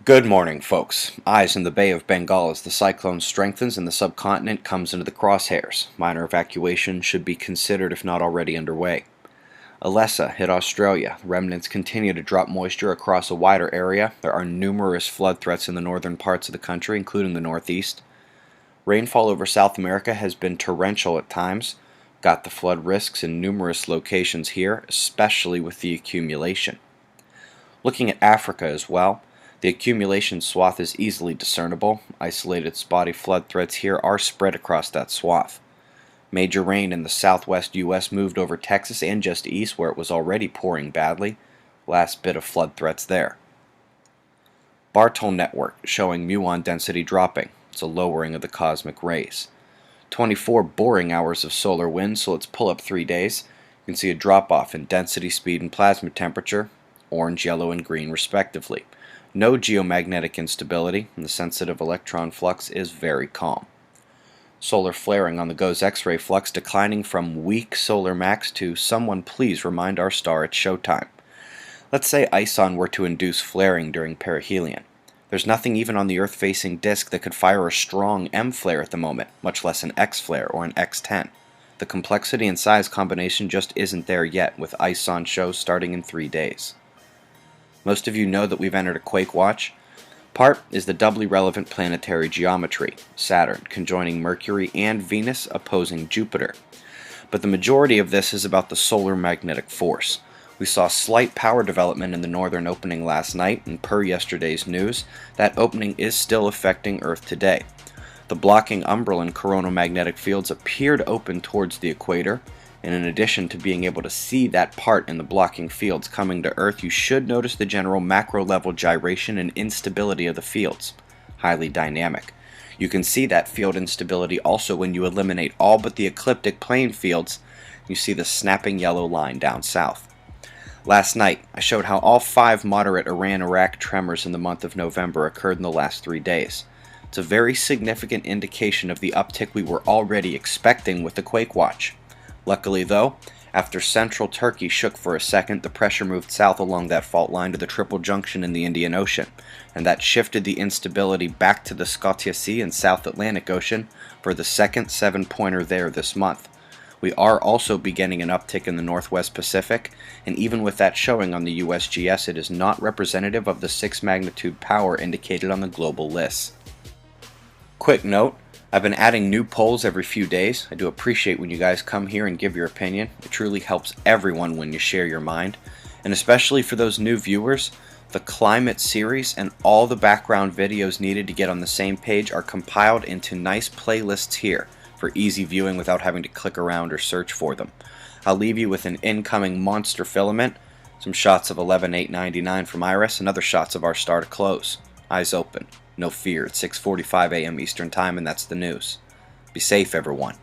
Good morning, folks. Eyes in the Bay of Bengal as the cyclone strengthens and the subcontinent comes into the crosshairs. Minor evacuation should be considered if not already underway. Alessa hit Australia. Remnants continue to drop moisture across a wider area. There are numerous flood threats in the northern parts of the country, including the northeast. Rainfall over South America has been torrential at times. Got the flood risks in numerous locations here, especially with the accumulation. Looking at Africa as well, the accumulation swath is easily discernible. Isolated spotty flood threats here are spread across that swath. Major rain in the southwest U.S. moved over Texas and just east where it was already pouring badly. Last bit of flood threats there. Bartol network showing muon density dropping. It's a lowering of the cosmic rays. 24 boring hours of solar wind, so let's pull up 3 days. You can see a drop-off in density, speed, and plasma temperature, orange, yellow, and green respectively. No geomagnetic instability, and the sensitive electron flux is very calm. Solar flaring on the GOES X-ray flux declining from weak solar max to someone please remind our star it's showtime. Let's say ISON were to induce flaring during perihelion. There's nothing even on the Earth-facing disk that could fire a strong M flare at the moment, much less an X flare or an X10. The complexity and size combination just isn't there yet, with ISON shows starting in 3 days. Most of you know that we've entered a Quake watch. Part is the doubly relevant planetary geometry, Saturn conjoining Mercury and Venus opposing Jupiter. But the majority of this is about the solar magnetic force. We saw slight power development in the northern opening last night, and per yesterday's news, that opening is still affecting Earth today. The blocking umbral and coronal magnetic fields appear to open towards the equator, and in addition to being able to see that part in the blocking fields coming to Earth, you should notice the general macro-level gyration and instability of the fields. Highly dynamic. You can see that field instability also when you eliminate all but the ecliptic plane fields. You see the snapping yellow line down south. Last night, I showed how all 5 moderate Iran-Iraq tremors in the month of November occurred in the last 3 days. It's a very significant indication of the uptick we were already expecting with the Quake watch. Luckily though, after central Turkey shook for a second, the pressure moved south along that fault line to the Triple Junction in the Indian Ocean, and that shifted the instability back to the Scotia Sea and South Atlantic Ocean for the second 7-pointer there this month. We are also beginning an uptick in the Northwest Pacific, and even with that showing on the USGS, it is not representative of the 6 magnitude power indicated on the global list. Quick note, I've been adding new polls every few days. I do appreciate when you guys come here and give your opinion. It truly helps everyone when you share your mind. And especially for those new viewers, the climate series and all the background videos needed to get on the same page are compiled into nice playlists here for easy viewing without having to click around or search for them. I'll leave you with an incoming monster filament, some shots of 11/8/99 from Iris, and other shots of our star to close. Eyes open. No fear, it's 6:45 a.m. Eastern Time, and that's the news. Be safe, everyone.